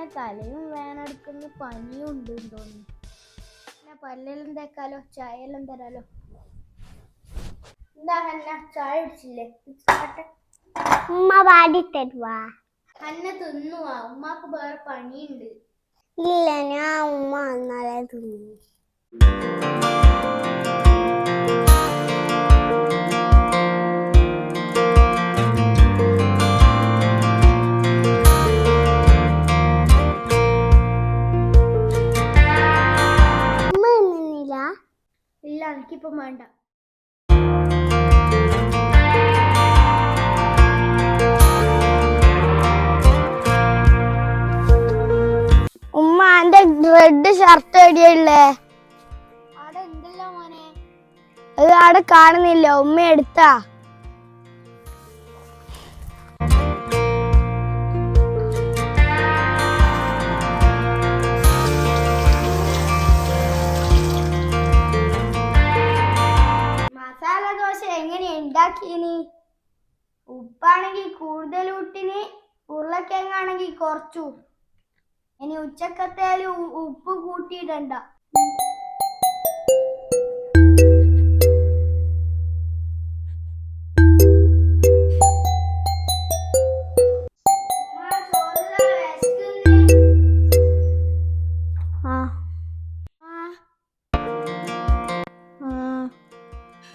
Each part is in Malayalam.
അങ്ങനെ തലയും വേനെടുക്കുന്ന പനിയും ഉണ്ട് തോന്നുന്നു. പിന്നെ പല്ലെല്ലാം തേക്കാലോ, ചായയെല്ലാം തരാലോ. എന്താ അന്ന ചായ കുടിച്ചില്ലേ? ഉമ്മ വാടി തരുവാ. അന്ന തിന്നുവാ, ഉമ്മാക്ക് വേറെ പണിയുണ്ട്. ഇല്ല, ഞാൻ ഉമ്മ വന്നാലേ തിന്നു. ഇല്ല, എനിക്കിപ്പം വേണ്ട. ഉമ്മ എന്റെ റെഡ് ഷർട്ട് എവിടെയുള്ളേ? അവിടെ എന്തല്ല മോനെ? അത് അവിടെ കാണുന്നില്ല, ഉമ്മ എടുത്താ? മസാല ദോശ എങ്ങനെയാ ഉണ്ടാക്കീനി? ഉപ്പാണെങ്കിൽ കൂടുതൽ ഇട്ടിന്, ഉരുളക്കിഴങ്ങാണെങ്കിൽ കുറച്ചു. ഇനി ഉച്ചക്കത്തേലും ഉപ്പ് കൂട്ടിയിടണ്ട.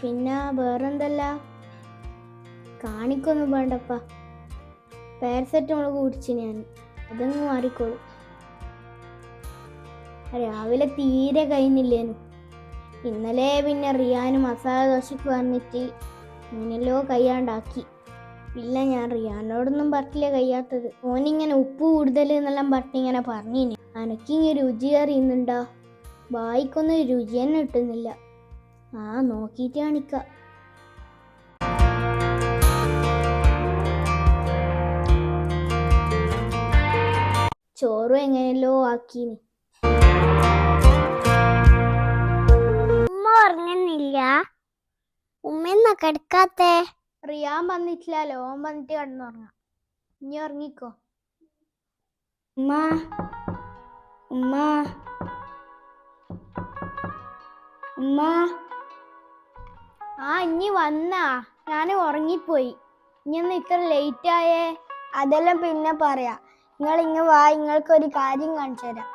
പിന്നെ വേറെന്തല്ല? കാണിക്കൊന്നും വേണ്ടപ്പ, പാരസെറ്റമോൾ കുടിച്ചു ഞാൻ, അതങ്ങ് മാറിക്കോളും. രാവിലെ തീരെ കഴിഞ്ഞില്ലേനു. ഇന്നലെ പിന്നെ റിയാന് മസാല ദോശക്ക് വന്നിട്ട് ഇങ്ങനെല്ലോ കയ്യാണ്ടാക്കി. ഇല്ല, ഞാൻ റിയാനോടൊന്നും പറഞ്ഞില്ല കയ്യാത്തത്. ഓനിങ്ങനെ ഉപ്പ് കൂടുതൽ എന്നെല്ലാം പറഞ്ഞിങ്ങനെ പറഞ്ഞിന്. അനക്കിങ്ങനെ രുചി അറിയുന്നുണ്ടാ? വായിക്കൊന്നും രുചി തന്നെ കിട്ടുന്നില്ല. നോക്കിയിട്ട് കാണിക്ക. ചോറും എങ്ങനെയല്ലോ ആക്കീന്. ഉമ്മ ഉറങ്ങുന്നില്ല? ഉമ്മ കിടക്കാത്തേ? റിയാൻ വന്നിട്ടില്ലല്ലോ, ഓൻ വന്നിട്ട് കിടന്നുറങ്ങാം. ഇനി ഉറങ്ങിക്കോ. ഉമ്മ ഉമ്മ ഉമ്മ. ഇനി വന്നാ? ഞാൻ ഉറങ്ങിപ്പോയി. ഇനി ഒന്ന് ഇത്ര ലേറ്റ് ആയേ? അതെല്ലാം പിന്നെ പറയാ. നിങ്ങൾ ഇങ്ങ് വാ, നിങ്ങൾക്കൊരു കാര്യം കാണിച്ചു തരാം.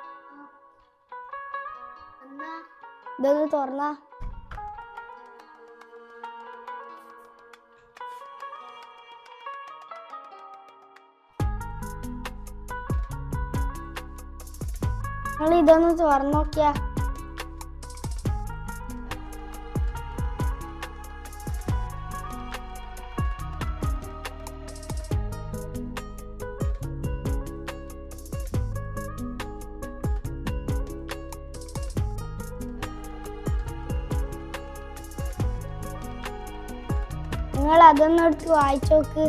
ഇതൊന്ന് തുറന്നാ. നിങ്ങൾ ഇതൊന്ന് തുറന്നു നോക്കിയാ. നിങ്ങൾ അതൊന്നും എടുത്ത് വായിച്ചു നോക്ക്.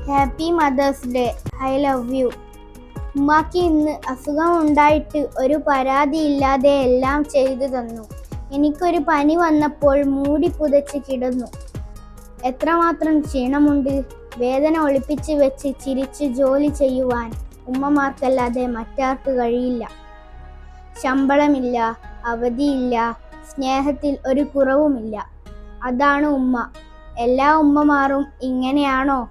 Happy mother's day, I love you. ഉമ്മാക്ക് ഇന്ന് അസുഖം ഉണ്ടായിട്ട് ഒരു പരാതിയില്ലാതെ എല്ലാം ചെയ്തു തന്നു. എനിക്കൊരു പനി വന്നപ്പോൾ മൂടി പുതച്ച് കിടന്നു. എത്രമാത്രം ക്ഷീണമുണ്ട്. വേദന ഒളിപ്പിച്ച് വെച്ച് ചിരിച്ച് ജോലി ചെയ്യുവാൻ ഉമ്മമാർക്കല്ലാതെ മറ്റാർക്ക് കഴിയില്ല. ശമ്പളമില്ല, അവധിയില്ല, സ്നേഹത്തിൽ ഒരു കുറവുമില്ല. അതാണ് ഉമ്മ. എല്ലാ ഉമ്മമാരും ഇങ്ങനെയാണോ?